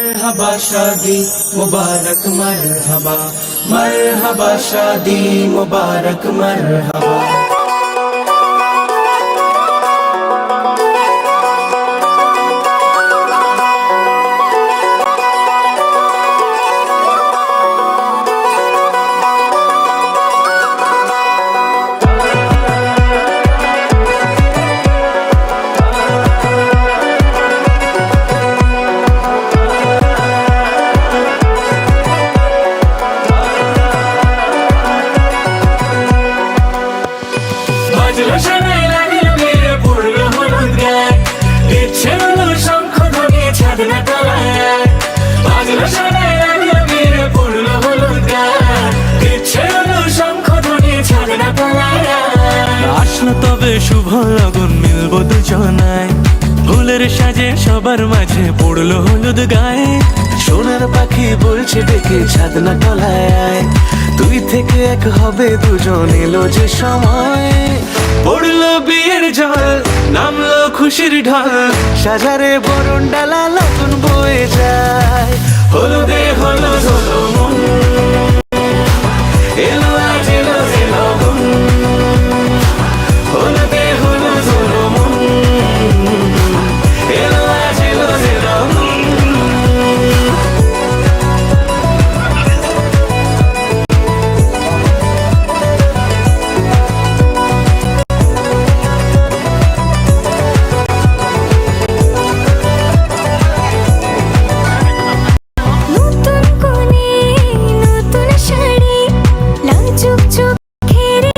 मरहबा शादी मुबारक मरहबा, मरहबा शादी मुबारक मरहबा। আসলো তবে শুভ লগন, মিলবো দুজনায়, ফুলের সাজে সবার মাঝে পড়লো হলুদ গায়ে। সোনার পাখি বলছে ডেকে ছাদনা তলায়, তুই থেকে এক হবে দুজন, এলো যে সময়। পড়লো বিয়ের জল, নামলো খুশির ঢল, সাজারে বরণ ডালা লগন বয়ে যায়। হলুদে হলুদ হলো